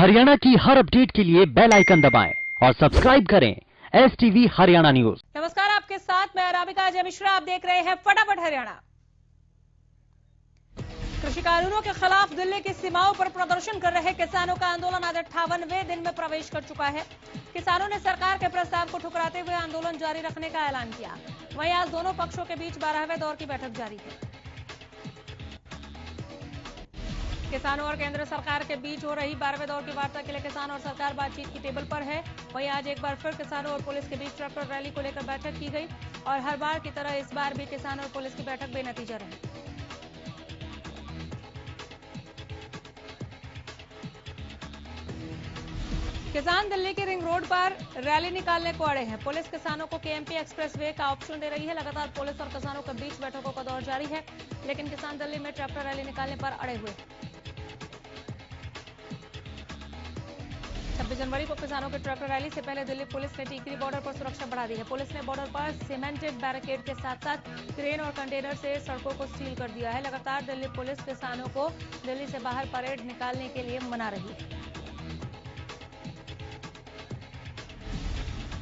हरियाणा की हर अपडेट के लिए बेल आइकन दबाएं और सब्सक्राइब करें STV हरियाणा न्यूज। नमस्कार, आपके साथ मैं अराबिका अजय मिश्रा। आप देख रहे हैं फटाफट हरियाणा। कृषि कानूनों के खिलाफ दिल्ली की सीमाओं पर प्रदर्शन कर रहे किसानों का आंदोलन आज 58वें दिन में प्रवेश कर चुका है। किसानों ने सरकार के प्रस्ताव को ठुकराते हुए आंदोलन जारी रखने का ऐलान किया। वहीं आज दोनों पक्षों के बीच 12वें दौर की बैठक जारी है। किसानों और केंद्र सरकार के बीच हो रही 12वें दौर की वार्ता के लिए किसान और सरकार बातचीत की टेबल पर है। वहीं आज एक बार फिर किसानों और पुलिस के बीच ट्रैक्टर रैली को लेकर बैठक की गई और हर बार की तरह इस बार भी किसान और पुलिस की बैठक बेनतीजा रही। किसान दिल्ली की रिंग रोड पर रैली निकालने को अड़े हैं। पुलिस किसानों को KMP एक्सप्रेसवे का ऑप्शन दे रही है। लगातार पुलिस और किसानों के बीच बैठकों का दौर जारी है, लेकिन किसान दिल्ली में ट्रैक्टर रैली निकालने पर अड़े हुए। 26 जनवरी को किसानों की ट्रैक्टर रैली से पहले दिल्ली पुलिस ने टीकरी बॉर्डर पर सुरक्षा बढ़ा दी है। पुलिस ने बॉर्डर पर सीमेंटेड बैरिकेड के साथ साथ क्रेन और कंटेनर से सड़कों को सील कर दिया है। लगातार दिल्ली पुलिस किसानों को दिल्ली से बाहर परेड निकालने के लिए मना रही है।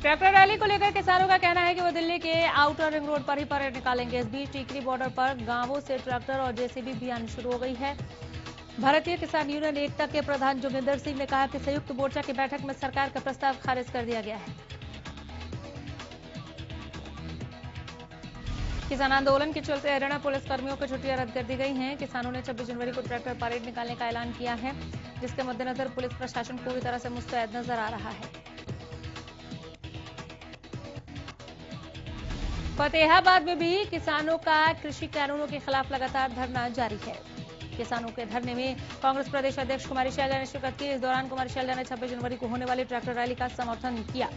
ट्रैक्टर रैली को लेकर किसानों का कहना है कि वो दिल्ली के आउटर रिंग रोड पर ही परेड निकालेंगे। इस बीच टीकरी बॉर्डर पर गांवों से ट्रैक्टर और JCB भी आनी शुरू हो गई है। भारतीय किसान यूनियन एकता के प्रधान जोगिंदर सिंह ने कहा कि संयुक्त मोर्चा की बैठक में सरकार का प्रस्ताव खारिज कर दिया गया है। किसान आंदोलन के चलते हरियाणा पुलिस कर्मियों की छुट्टियां रद्द कर दी गई हैं। किसानों ने 26 जनवरी को ट्रैक्टर परेड निकालने का ऐलान किया है, जिसके मद्देनजर पुलिस प्रशासन पूरी तरह से मुस्तैद नजर आ रहा है। फतेहाबाद में भी किसानों का कृषि कानूनों के खिलाफ लगातार धरना जारी है। किसानों के धरने में कांग्रेस प्रदेश अध्यक्ष कुमारी शैलजा ने शिरकत की। इस दौरान कुमारी शैलजा ने 26 जनवरी को होने वाली ट्रैक्टर रैली का समर्थन किया।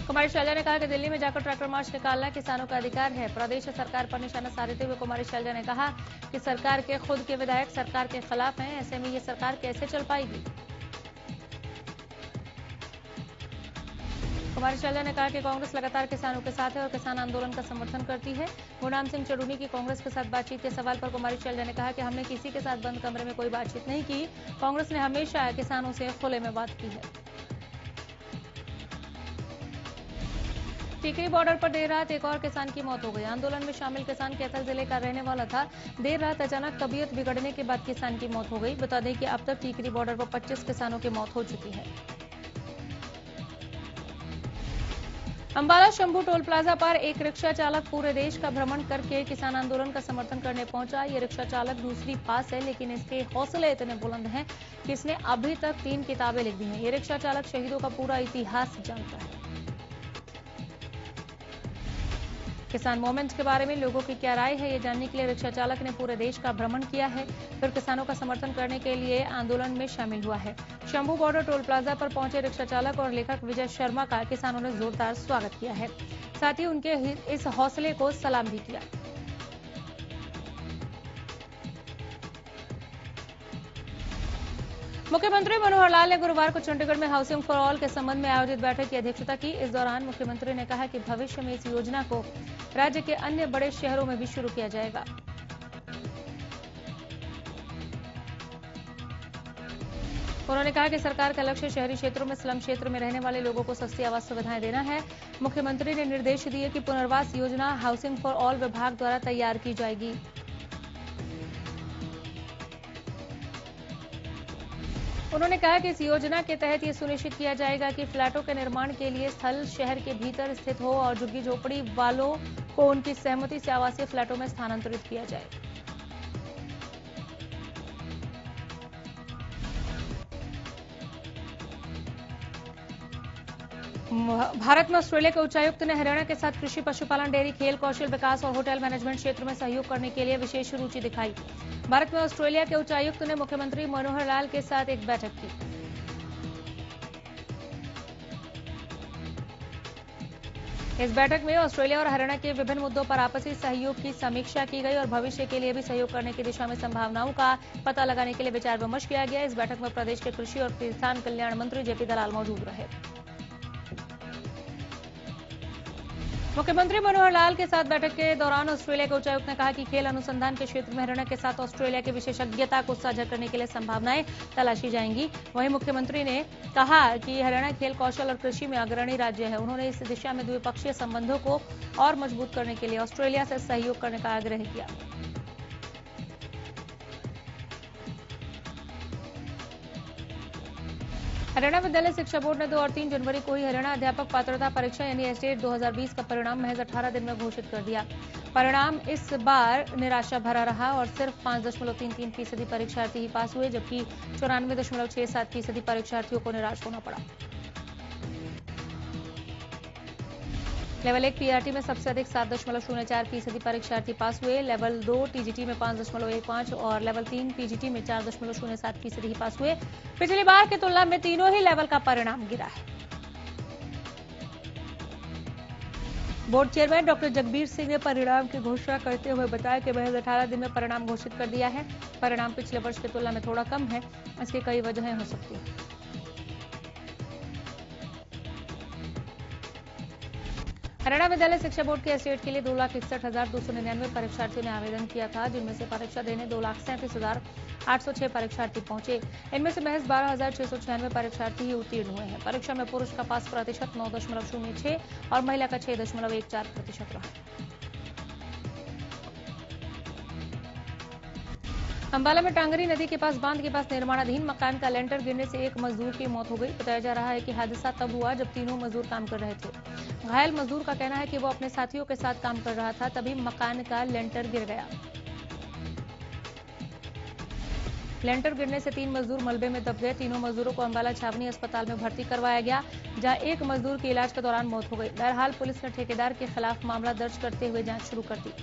कुमारी शैलजा ने कहा कि दिल्ली में जाकर ट्रैक्टर मार्च निकालना किसानों का अधिकार है। प्रदेश सरकार पर निशाना साधते हुए कुमारी शैलजा ने कहा कि सरकार के खुद के विधायक सरकार के खिलाफ हैं, ऐसे में ये सरकार कैसे चल पाएगी। कुमारी शैलजा ने कहा कि कांग्रेस लगातार किसानों के साथ है और किसान आंदोलन का समर्थन करती है। गुरनाम सिंह चड़ूनी की कांग्रेस के साथ बातचीत के सवाल पर कुमारी शैलजा ने कहा कि हमने किसी के साथ बंद कमरे में कोई बातचीत नहीं की। कांग्रेस ने हमेशा किसानों से खुले में बात की है। टीकरी बॉर्डर पर देर रात एक और किसान की मौत हो गई। आंदोलन में शामिल किसान कैथल जिले का रहने वाला था। देर रात अचानक तबीयत बिगड़ने के बाद किसान की मौत हो गई। बता दें कि अब तक टीकरी बॉर्डर पर 25 किसानों की मौत हो चुकी है। अंबाला शंभू टोल प्लाजा पर एक रिक्शा चालक पूरे देश का भ्रमण करके किसान आंदोलन का समर्थन करने पहुंचा। ये रिक्शा चालक दूसरी पास है, लेकिन इसके हौसले इतने बुलंद हैं कि इसने अभी तक 3 किताबें लिख दी हैं। ये रिक्शा चालक शहीदों का पूरा इतिहास जानता है। किसान मूवमेंट के बारे में लोगों की क्या राय है, ये जानने के लिए रिक्शा चालक ने पूरे देश का भ्रमण किया है, फिर किसानों का समर्थन करने के लिए आंदोलन में शामिल हुआ है। शंभू बॉर्डर टोल प्लाजा पर पहुंचे रिक्शा चालक और लेखक विजय शर्मा का किसानों ने जोरदार स्वागत किया है। साथ ही उनके इस हौसले को सलाम भी किया। मुख्यमंत्री मनोहर लाल ने गुरुवार को चंडीगढ़ में हाउसिंग फॉर ऑल के संबंध में आयोजित बैठक की अध्यक्षता की। इस दौरान मुख्यमंत्री ने कहा कि भविष्य में इस योजना को राज्य के अन्य बड़े शहरों में भी शुरू किया जाएगा। उन्होंने कहा कि सरकार का लक्ष्य शहरी क्षेत्रों में स्लम क्षेत्र में रहने वाले लोगों को सस्ती आवास सुविधाएं देना है। मुख्यमंत्री ने निर्देश दिए कि पुनर्वास योजना हाउसिंग फॉर ऑल विभाग द्वारा तैयार की जाएगी। उन्होंने कहा कि इस योजना के तहत ये सुनिश्चित किया जाएगा कि फ्लैटों के निर्माण के लिए स्थल शहर के भीतर स्थित हो और झुग्गी झोपड़ी वालों को उनकी सहमति से आवासीय फ्लैटों में स्थानांतरित किया जाए। भारत में ऑस्ट्रेलिया के उच्चायुक्त ने हरियाणा के साथ कृषि, पशुपालन, डेयरी, खेल, कौशल विकास और होटल मैनेजमेंट क्षेत्र में सहयोग करने के लिए विशेष रुचि दिखाई। भारत में ऑस्ट्रेलिया के उच्चायुक्त ने मुख्यमंत्री मनोहर लाल के साथ एक बैठक की। इस बैठक में ऑस्ट्रेलिया और हरियाणा के विभिन्न मुद्दों पर आपसी सहयोग की समीक्षा की गई और भविष्य के लिए भी सहयोग करने की दिशा में संभावनाओं का पता लगाने के लिए विचार विमर्श किया गया। इस बैठक में प्रदेश के कृषि और किसान कल्याण मंत्री JP दलाल मौजूद रहे। मुख्यमंत्री मनोहर लाल के साथ बैठक के दौरान ऑस्ट्रेलिया के उच्चायुक्त ने कहा कि खेल अनुसंधान के क्षेत्र में हरियाणा के साथ ऑस्ट्रेलिया की विशेषज्ञता को साझा करने के लिए संभावनाएं तलाशी जाएंगी। वहीं मुख्यमंत्री ने कहा कि हरियाणा खेल कौशल और कृषि में अग्रणी राज्य है। उन्होंने इस दिशा में द्विपक्षीय संबंधों को और मजबूत करने के लिए ऑस्ट्रेलिया से सहयोग करने का आग्रह किया। हरियाणा विद्यालय शिक्षा बोर्ड ने 2 और 3 जनवरी को ही हरियाणा अध्यापक पात्रता परीक्षा यानी एसटेट 2020 का परिणाम महज 18 दिन में घोषित कर दिया। परिणाम इस बार निराशा भरा रहा और सिर्फ 5.33% परीक्षार्थी ही पास हुए, जबकि 94.67% परीक्षार्थियों को निराश होना पड़ा। लेवल 1 पीआरटी में सबसे अधिक 7.04% परीक्षार्थी पास हुए। लेवल 2 टीजीटी में 5.15 और लेवल 3 पीजीटी में 4.07% ही पास हुए। पिछली बार की तुलना में तीनों ही लेवल का परिणाम गिरा है। Board chairman doctor Jagbir Singh ने परिणाम की घोषणा करते हुए बताया कि महज 18 दिन में परिणाम घोषित कर दिया है। परिणाम पिछले वर्ष की तुलना में थोड़ा कम है। इसकी कई वजहें हो सकती हैं। हरियाणा विद्यालय शिक्षा बोर्ड के एसटेट के लिए 2,61,299 परीक्षार्थियों ने आवेदन किया था, जिनमें से परीक्षा देने 2,37,806 परीक्षार्थी पहुंचे। इनमें से महज 12,696 परीक्षार्थी ही उत्तीर्ण हुए हैं। परीक्षा में पुरुष का पास प्रतिशत 9.06 और महिला का 6.14% रहा। अंबाला में टांगरी नदी के पास बांध के पास निर्माणाधीन मकान का लेंटर गिरने से एक मजदूर की मौत हो गई। बताया जा रहा है कि हादसा तब हुआ जब तीनों मजदूर काम कर रहे थे। घायल मजदूर का कहना है कि वो अपने साथियों के साथ काम कर रहा था, तभी मकान का लेंटर गिर गया। लेंटर गिरने से 3 मजदूर मलबे में दब गए। तीनों मजदूरों को अंबाला छावनी अस्पताल में भर्ती करवाया गया, जहां एक मजदूर की इलाज के दौरान मौत हो गई। बहरहाल पुलिस ने ठेकेदार के खिलाफ मामला दर्ज करते हुए जांच शुरू कर दी।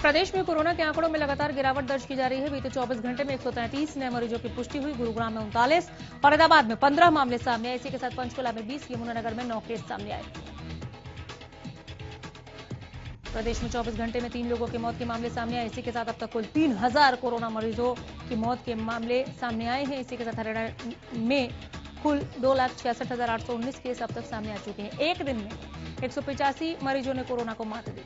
प्रदेश में कोरोना के आंकड़ों में लगातार गिरावट दर्ज की जा रही है। बीते 24 घंटे में 133 नए मरीजों की पुष्टि हुई। गुरुग्राम में 39, फरीदाबाद में 15 मामले सामने आए। इसी के साथ पंचकुला में 20, यमुनानगर में 9 केस सामने आए। प्रदेश में 24 घंटे में 3 लोगों की मौत के मामले सामने आए। इसी के साथ अब तक कुल 3,000 कोरोना मरीजों की मौत के मामले सामने आए हैं। इसी के साथ हरियाणा में कुल 2,66,819 केस अब तक सामने आ चुके हैं। एक दिन में 185 मरीजों ने कोरोना को मात दी।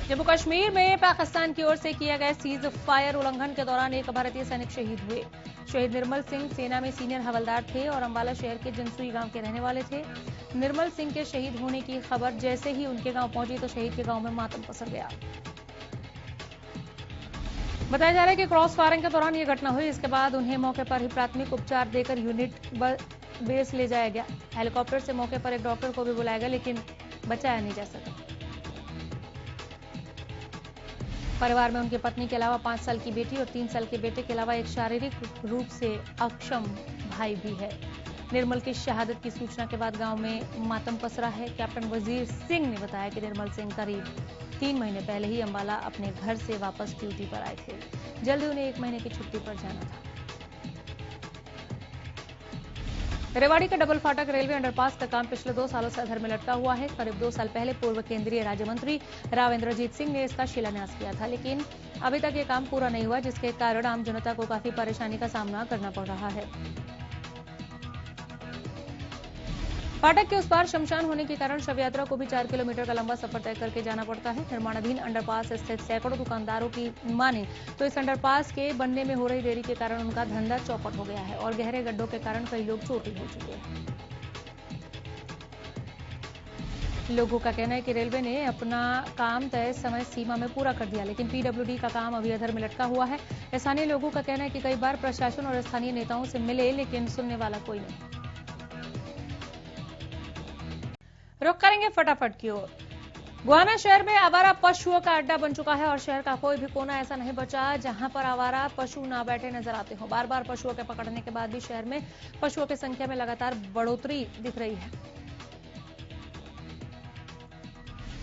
जम्मू कश्मीर में पाकिस्तान की ओर से किया गया सीज फायर उल्लंघन के दौरान एक भारतीय सैनिक शहीद हुए। शहीद निर्मल सिंह सेना में सीनियर हवलदार थे और अंबाला शहर के जिनसुई गांव के रहने वाले थे। निर्मल सिंह के शहीद होने की खबर जैसे ही उनके गांव पहुंची तो शहीद के गांव में मातम पसर गया। बताया जा रहा है कि क्रॉस फायरिंग के दौरान यह घटना हुई। इसके बाद उन्हें मौके पर ही प्राथमिक उपचार देकर यूनिट बेस ले जाया गया। हेलीकॉप्टर से मौके पर एक डॉक्टर को भी बुलाया गया, लेकिन बचाया नहीं जा सका। परिवार में उनकी पत्नी के अलावा 5 साल की बेटी और 3 साल के बेटे के अलावा एक शारीरिक रूप से अक्षम भाई भी है। निर्मल की शहादत की सूचना के बाद गांव में मातम पसरा है। कैप्टन वजीर सिंह ने बताया कि निर्मल सिंह करीब 3 महीने पहले ही अंबाला अपने घर से वापस ड्यूटी पर आए थे। जल्द ही उन्हें 1 महीने की छुट्टी पर जाना था। रेवाड़ी का डबल फाटक रेलवे अंडरपास का काम पिछले 2 सालों से अधर में लटका हुआ है। करीब 2 साल पहले पूर्व केंद्रीय राज्य मंत्री राव इंद्रजीत सिंह ने इसका शिलान्यास किया था, लेकिन अभी तक ये काम पूरा नहीं हुआ, जिसके कारण आम जनता को काफी परेशानी का सामना करना पड़ रहा है। फाटक के उस पार शमशान होने के कारण शव यात्रा को भी 4 किलोमीटर का लंबा सफर तय करके जाना पड़ता है। निर्माणाधीन अंडरपास स्थित सैकड़ों दुकानदारों की माने तो इस अंडरपास के बनने में हो रही देरी के कारण उनका धंधा चौपट हो गया है और गहरे गड्ढों के कारण कई लोग चोटिल हो चुके हैं। लोगों का कहना है कि रेलवे ने अपना काम तय समय सीमा में पूरा कर दिया, लेकिन पीडब्ल्यूडी का काम अभी अधर में लटका हुआ है। स्थानीय लोगों का कहना है कि कई बार प्रशासन और स्थानीय नेताओं से मिले, लेकिन सुनने वाला कोई नहीं। रुख करेंगे फटाफट की ओर। गोहाना शहर में आवारा पशुओं का अड्डा बन चुका है और शहर का कोई भी कोना ऐसा नहीं बचा जहां पर आवारा पशु ना बैठे नजर आते हो। बार बार पशुओं के पकड़ने के बाद भी शहर में पशुओं की संख्या में लगातार बढ़ोतरी दिख रही है।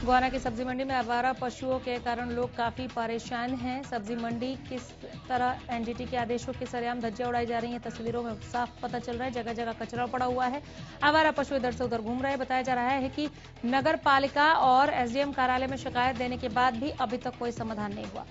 गोहाना की सब्जी मंडी में आवारा पशुओं के कारण लोग काफी परेशान हैं। सब्जी मंडी किस तरह एनजीटी के आदेशों की सरेआम धज्जियां उड़ाई जा रही हैं, तस्वीरों में साफ पता चल रहा है। जगह जगह कचरा पड़ा हुआ है। आवारा पशु इधर से उधर घूम रहे हैं। बताया जा रहा है कि नगर पालिका और एसडीएम कार्यालय में शिकायत देने के बाद भी अभी तक कोई समाधान नहीं हुआ।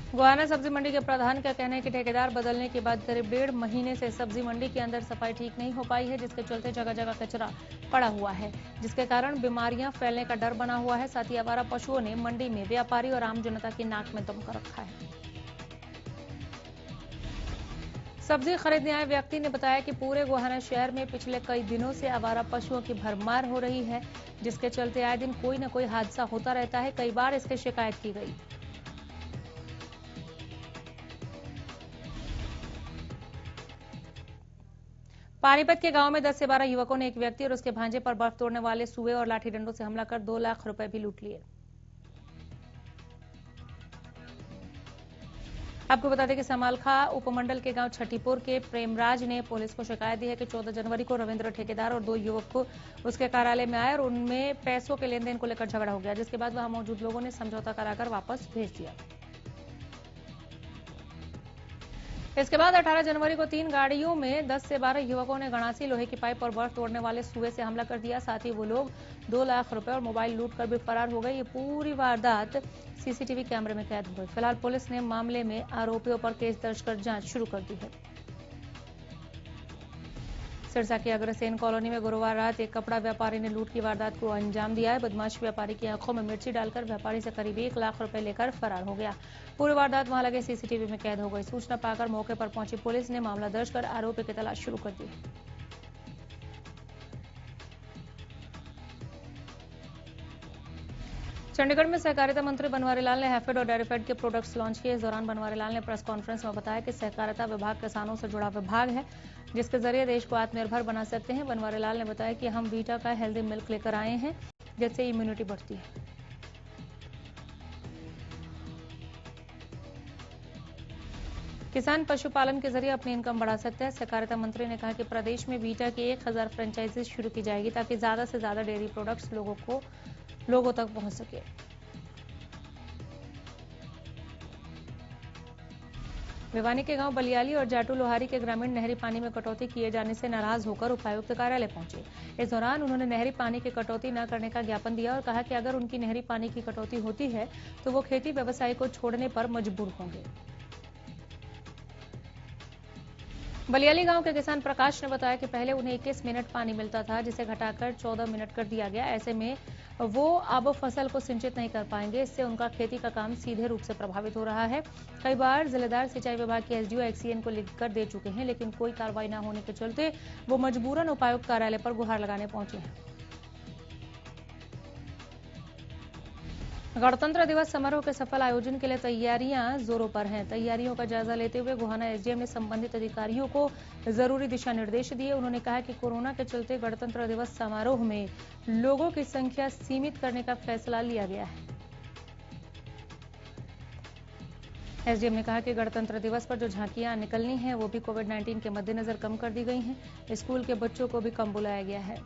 गोहाना सब्जी मंडी के प्रधान का कहना है कि ठेकेदार बदलने के बाद करीब 1.5 महीने से सब्जी मंडी के अंदर सफाई ठीक नहीं हो पाई है, जिसके चलते जगह जगह कचरा पड़ा हुआ है, जिसके कारण बीमारियां फैलने का डर बना हुआ है। साथ ही आवारा पशुओं ने मंडी में व्यापारी और आम जनता की नाक में दम कर रखा है। सब्जी खरीदने आए व्यक्ति ने बताया कि पूरे गोहाना शहर में पिछले कई दिनों से आवारा पशुओं की भरमार हो रही है, जिसके चलते आए दिन कोई न कोई हादसा होता रहता है। कई बार इसकी शिकायत की गई। पानीपत के गांव में 10 से 12 युवकों ने एक व्यक्ति और उसके भांजे पर बर्फ तोड़ने वाले सुए और लाठी डंडों से हमला कर 2 लाख रुपए भी लूट लिए। आपको बता दें कि समालखा उपमंडल के गांव छठीपुर के प्रेमराज ने पुलिस को शिकायत दी है कि 14 जनवरी को रविंद्र ठेकेदार और 2 युवक को उसके कार्यालय में आए और उनमें पैसों के लेन देन को लेकर झगड़ा हो गया, जिसके बाद वहां मौजूद लोगों ने समझौता कराकर वापस भेज दिया। इसके बाद 18 जनवरी को 3 गाड़ियों में 10 से 12 युवकों ने गणासी, लोहे की पाइप और बर्फ तोड़ने वाले सुए से हमला कर दिया। साथ ही वो लोग 2 लाख रुपए और मोबाइल लूट कर भी फरार हो गए। ये पूरी वारदात सीसीटीवी कैमरे में कैद हो गई। फिलहाल पुलिस ने मामले में आरोपियों पर केस दर्ज कर जांच शुरू कर दी है। सिरसा की अग्रसेन कॉलोनी में गुरुवार रात एक कपड़ा व्यापारी ने लूट की वारदात को अंजाम दिया है। बदमाश व्यापारी की आंखों में मिर्ची डालकर व्यापारी से करीब 1 लाख रुपए लेकर फरार हो गया। पूरी वारदात वहां लगे सीसीटीवी में कैद हो गई। सूचना पाकर मौके पर पहुंची पुलिस ने मामला दर्ज कर आरोपी की तलाश शुरू कर दी। चंडीगढ़ में सहकारिता मंत्री बनवारी लाल ने हैफेड और डेयरीफेड के प्रोडक्ट्स लॉन्च किए। इस दौरान बनवारी लाल ने प्रेस कॉन्फ्रेंस में बताया कि सहकारिता विभाग किसानों से जुड़ा विभाग है, जिसके जरिए देश को आत्मनिर्भर बना सकते हैं। बनवारी लाल ने बताया कि हम वीटा का हेल्दी मिल्क लेकर आए हैं, जिससे इम्यूनिटी बढ़ती है। किसान पशुपालन के जरिए अपनी इनकम बढ़ा सकते हैं। सहकारिता मंत्री ने कहा कि प्रदेश में वीटा की 1000 फ्रेंचाइजी शुरू की जाएगी, ताकि ज्यादा से ज्यादा डेयरी प्रोडक्ट्स लोगों तक पहुंच सके। भिवानी के गांव बलियाली और जाटू लोहारी के ग्रामीण नहरी पानी में कटौती किए जाने से नाराज होकर उपायुक्त कार्यालय पहुंचे। इस दौरान उन्होंने नहरी पानी की कटौती न करने का ज्ञापन दिया और कहा कि अगर उनकी नहरी पानी की कटौती होती है तो वो खेती व्यवसाय को छोड़ने पर मजबूर होंगे। बलियाली गांव के किसान प्रकाश ने बताया कि पहले उन्हें 21 मिनट पानी मिलता था, जिसे घटाकर 14 मिनट कर दिया गया। ऐसे में वो अब फसल को सिंचित नहीं कर पाएंगे। इससे उनका खेती का काम सीधे रूप से प्रभावित हो रहा है। कई बार जिलेदार सिंचाई विभाग के एसडीओ एक्सीएन को लिखकर दे चुके हैं, लेकिन कोई कार्रवाई न होने के चलते वो मजबूरन उपायुक्त कार्यालय पर गुहार लगाने पहुंचे हैं। गणतंत्र दिवस समारोह के सफल आयोजन के लिए तैयारियां जोरों पर हैं। तैयारियों का जायजा लेते हुए गोहाना एसडीएम ने संबंधित अधिकारियों को जरूरी दिशा निर्देश दिए। उन्होंने कहा कि कोरोना के चलते गणतंत्र दिवस समारोह में लोगों की संख्या सीमित करने का फैसला लिया गया है। एसडीएम ने कहा कि गणतंत्र दिवस पर जो झांकियां निकलनी हैं वो भी कोविड-19 के मद्देनजर कम कर दी गई हैं। स्कूल के बच्चों को भी कम बुलाया गया है।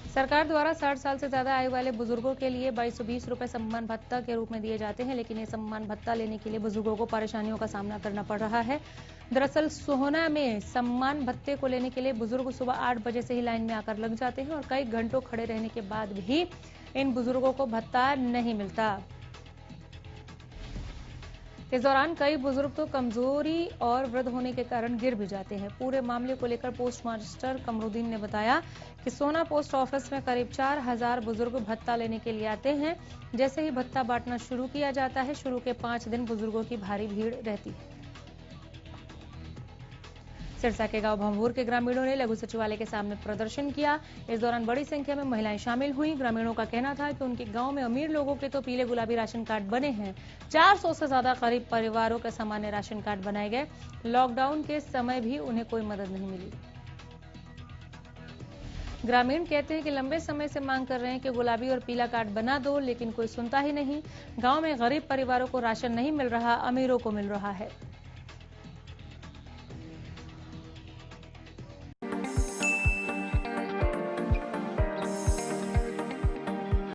सरकार द्वारा 60 साल से ज्यादा आयु वाले बुजुर्गों के लिए 2220 रुपए सम्मान भत्ता के रूप में दिए जाते हैं, लेकिन ये सम्मान भत्ता लेने के लिए बुजुर्गों को परेशानियों का सामना करना पड़ रहा है। दरअसल सोहना में सम्मान भत्ते को लेने के लिए बुजुर्ग सुबह 8 बजे से ही लाइन में आकर लग जाते हैं और कई घंटों खड़े रहने के बाद भी इन बुजुर्गों को भत्ता नहीं मिलता। इस दौरान कई बुजुर्ग तो कमजोरी और वृद्ध होने के कारण गिर भी जाते हैं। पूरे मामले को लेकर पोस्ट मास्टर कमरुद्दीन ने बताया कि सोना पोस्ट ऑफिस में करीब 4000 बुजुर्ग भत्ता लेने के लिए आते हैं। जैसे ही भत्ता बांटना शुरू किया जाता है, शुरू के 5 दिन बुजुर्गों की भारी भीड़ रहती है। सिरसा के गांव भंवूर के ग्रामीणों ने लघु सचिवालय के सामने प्रदर्शन किया। इस दौरान बड़ी संख्या में महिलाएं शामिल हुई। ग्रामीणों का कहना था कि उनके गांव में अमीर लोगों के तो पीले गुलाबी राशन कार्ड बने हैं, 400 से ज्यादा गरीब परिवारों के सामान्य राशन कार्ड बनाए गए। लॉकडाउन के समय भी उन्हें कोई मदद नहीं मिली। ग्रामीण कहते हैं कि लंबे समय से मांग कर रहे हैं कि गुलाबी और पीला कार्ड बना दो, लेकिन कोई सुनता ही नहीं। गांव में गरीब परिवारों को राशन नहीं मिल रहा, अमीरों को मिल रहा है।